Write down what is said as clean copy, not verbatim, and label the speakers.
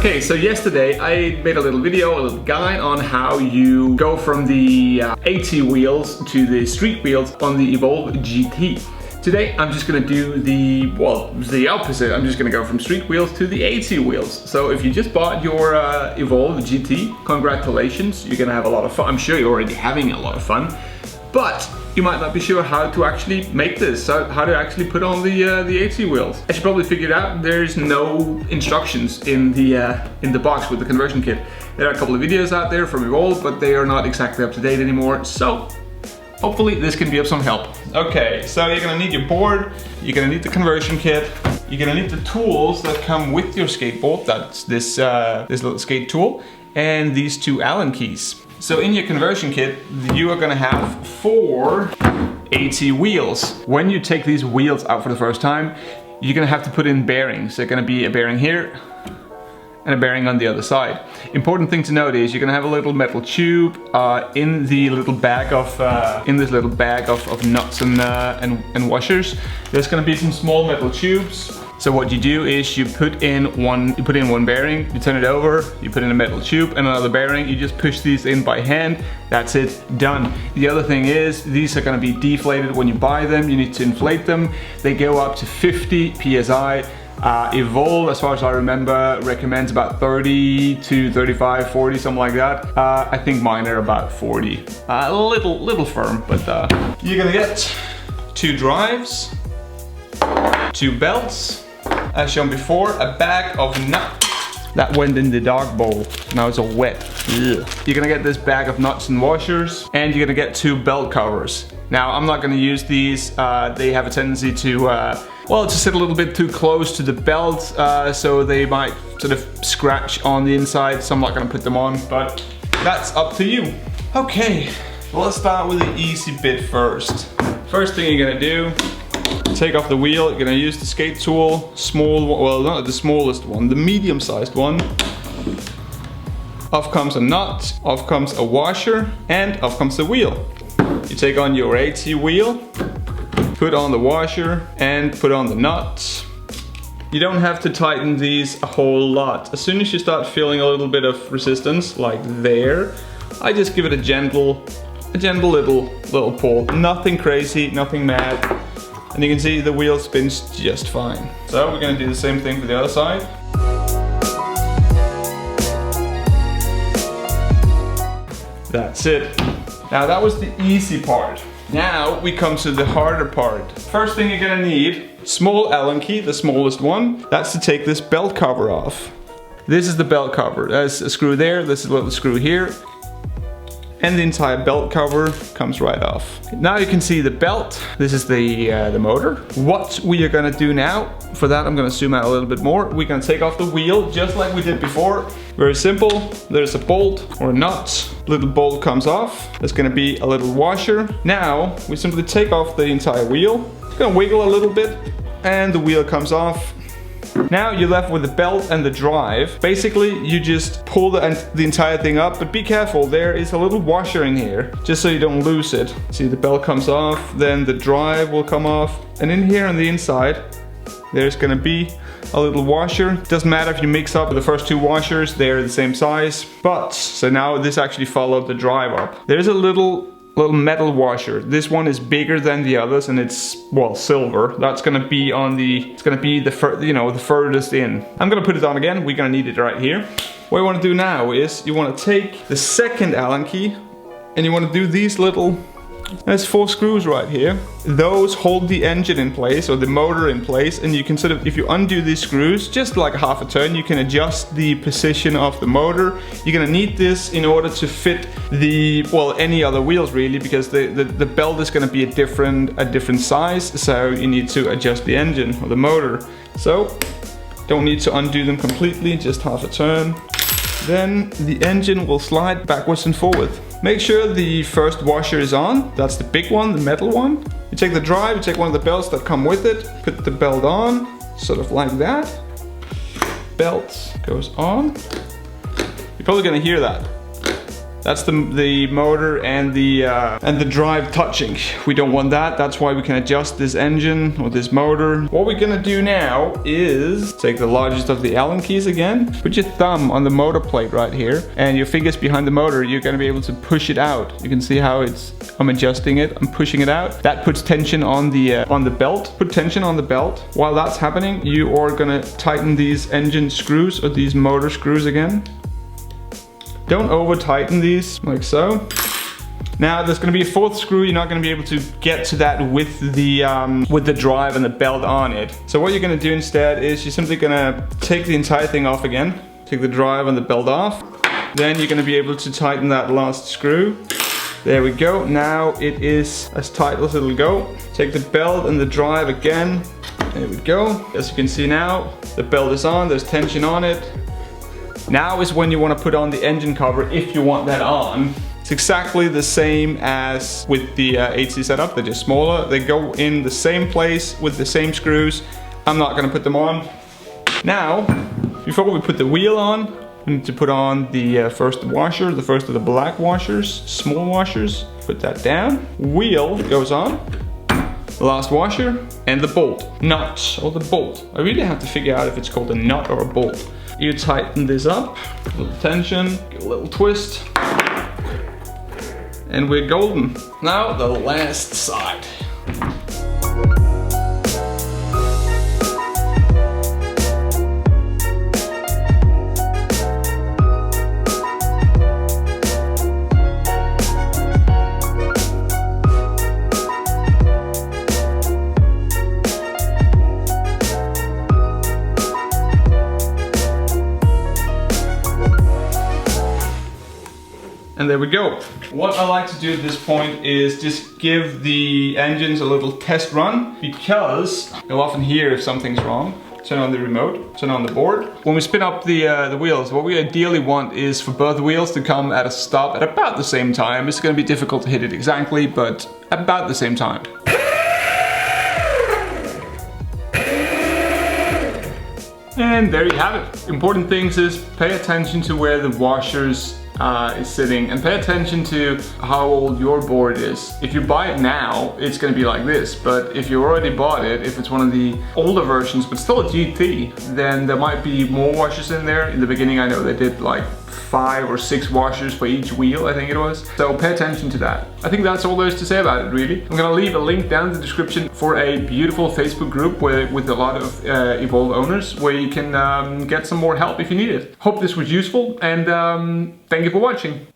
Speaker 1: Okay, so yesterday I made a little video, a little guide on how you go from the AT wheels to the street wheels on the Evolve GT. Today I'm just gonna do the opposite. I'm just gonna go from street wheels to the AT wheels. So if you just bought your Evolve GT, congratulations, you're gonna have a lot of fun. I'm sure you're already having a lot of fun, but you might not be sure how to actually make this, so how to actually put on the AT wheels. As you probably figured out, there's no instructions in the box with the conversion kit. There are a couple of videos out there from Evolve, but they are not exactly up to date anymore, so hopefully this can be of some help. Okay, so you're gonna need your board, you're gonna need the conversion kit, you're gonna need the tools that come with your skateboard. That's this little skate tool, and these two Allen keys. So in your conversion kit, you are gonna have 4 AT wheels. When you take these wheels out for the first time, you're gonna have to put in bearings. There's gonna be a bearing here and a bearing on the other side. Important thing to note is you're gonna have a little metal tube in the little bag of nuts and washers. There's gonna be some small metal tubes. So what you do is you put in one bearing, you turn it over, you put in a metal tube and another bearing, you just push these in by hand, that's it, done. The other thing is, these are gonna be deflated when you buy them, you need to inflate them. They go up to 50 PSI. Evolve, as far as I remember, recommends about 30 to 35, 40, something like that. I think mine are about 40. A little firm, but you're gonna get 2 drives, 2 belts, as shown before, a bag of nuts. That went in the dog bowl, now it's all wet. Ugh. You're gonna get this bag of nuts and washers, and you're gonna get 2 belt covers. Now, I'm not gonna use these, they have a tendency to sit a little bit too close to the belt, so they might sort of scratch on the inside, so I'm not gonna put them on, but that's up to you. Okay, let's start with the easy bit first. First thing you're gonna do, take off the wheel. You're gonna use the skate tool, well, not the smallest one, the medium-sized one. Off comes a nut, off comes a washer, and off comes the wheel. You take on your AT wheel, put on the washer, and put on the nut. You don't have to tighten these a whole lot. As soon as you start feeling a little bit of resistance, like there, I just give it a gentle little pull. Nothing crazy, nothing mad. And you can see the wheel spins just fine. So we're gonna do the same thing for the other side. That's it. Now that was the easy part. Now we come to the harder part. First thing you're gonna need, small Allen key, the smallest one. That's to take this belt cover off. This is the belt cover. There's a screw there, there's a little screw here. And the entire belt cover comes right off. Now you can see the belt. This is the motor. What we are gonna do now, for that I'm gonna zoom out a little bit more. We're gonna take off the wheel just like we did before. Very simple. There's a bolt or a nut. Little bolt comes off. There's gonna be a little washer. Now we simply take off the entire wheel. It's gonna wiggle a little bit and the wheel comes off. Now you're left with the belt and the drive. Basically, you just pull the entire thing up, but be careful, there is a little washer in here, just so you don't lose it. See, the belt comes off, then the drive will come off, and in here on the inside, there's gonna be a little washer. Doesn't matter if you mix up the first 2 washers, they're the same size. But, so now this actually followed the drive up. There's a little metal washer. This one is bigger than the others and it's, well, silver. That's gonna be the furthest in. I'm gonna put it on again. We're gonna need it right here. What you wanna do now is you wanna take the second Allen key and you wanna do these little, there's 4 screws right here. Those hold the engine in place or the motor in place, and you can sort of, if you undo these screws, just like half a turn, you can adjust the position of the motor. You're gonna need this in order to fit any other wheels really, because the belt is gonna be a different size, so you need to adjust the engine or the motor. So, don't need to undo them completely, just half a turn. Then the engine will slide backwards and forward. Make sure the first washer is on. That's the big one, the metal one. You take the drive, you take one of the belts that come with it, put the belt on, sort of like that. Belt goes on. You're probably gonna hear that. That's the motor and the drive touching. We don't want that. That's why we can adjust this engine or this motor. What we're gonna do now is take the largest of the Allen keys again. Put your thumb on the motor plate right here, and your fingers behind the motor. You're gonna be able to push it out. You can see how I'm adjusting it. I'm pushing it out. That puts tension on the belt. Put tension on the belt. While that's happening, you are gonna tighten these engine screws or these motor screws again. Don't over tighten these, like so. Now there's gonna be a fourth screw. You're not gonna be able to get to that with the drive and the belt on it. So what you're gonna do instead is you're simply gonna take the entire thing off again. Take the drive and the belt off. Then you're gonna be able to tighten that last screw. There we go. Now it is as tight as it'll go. Take the belt and the drive again. There we go. As you can see now, the belt is on, there's tension on it. Now is when you want to put on the engine cover if you want that on. It's exactly the same as with the AT setup, they're just smaller. They go in the same place with the same screws. I'm not going to put them on. Now, before we put the wheel on, we need to put on the first washer, the first of the black washers, small washers. Put that down. Wheel goes on. The last washer and the bolt. Nut or the bolt. I really have to figure out if it's called a nut or a bolt. You tighten this up, a little tension, give a little twist, and we're golden. Now the last side. And there we go. What I like to do at this point is just give the engines a little test run, because you'll often hear if something's wrong. Turn on the remote, turn on the board. When we spin up the wheels, what we ideally want is for both wheels to come at a stop at about the same time. It's going to be difficult to hit it exactly, but about the same time. And there you have it. Important things is pay attention to where the washers is sitting, and pay attention to how old your board is. If you buy it now, it's going to be like this, but if you already bought it, if it's one of the older versions but still a GT, then there might be more washers in there. In the beginning, I know they did like 5 or 6 washers for each wheel, I think it was. So pay attention to that. I think that's all there is to say about it, really. I'm gonna leave a link down in the description for a beautiful Facebook group with a lot of Evolve owners, where you can get some more help if you need it. Hope this was useful, and thank you for watching.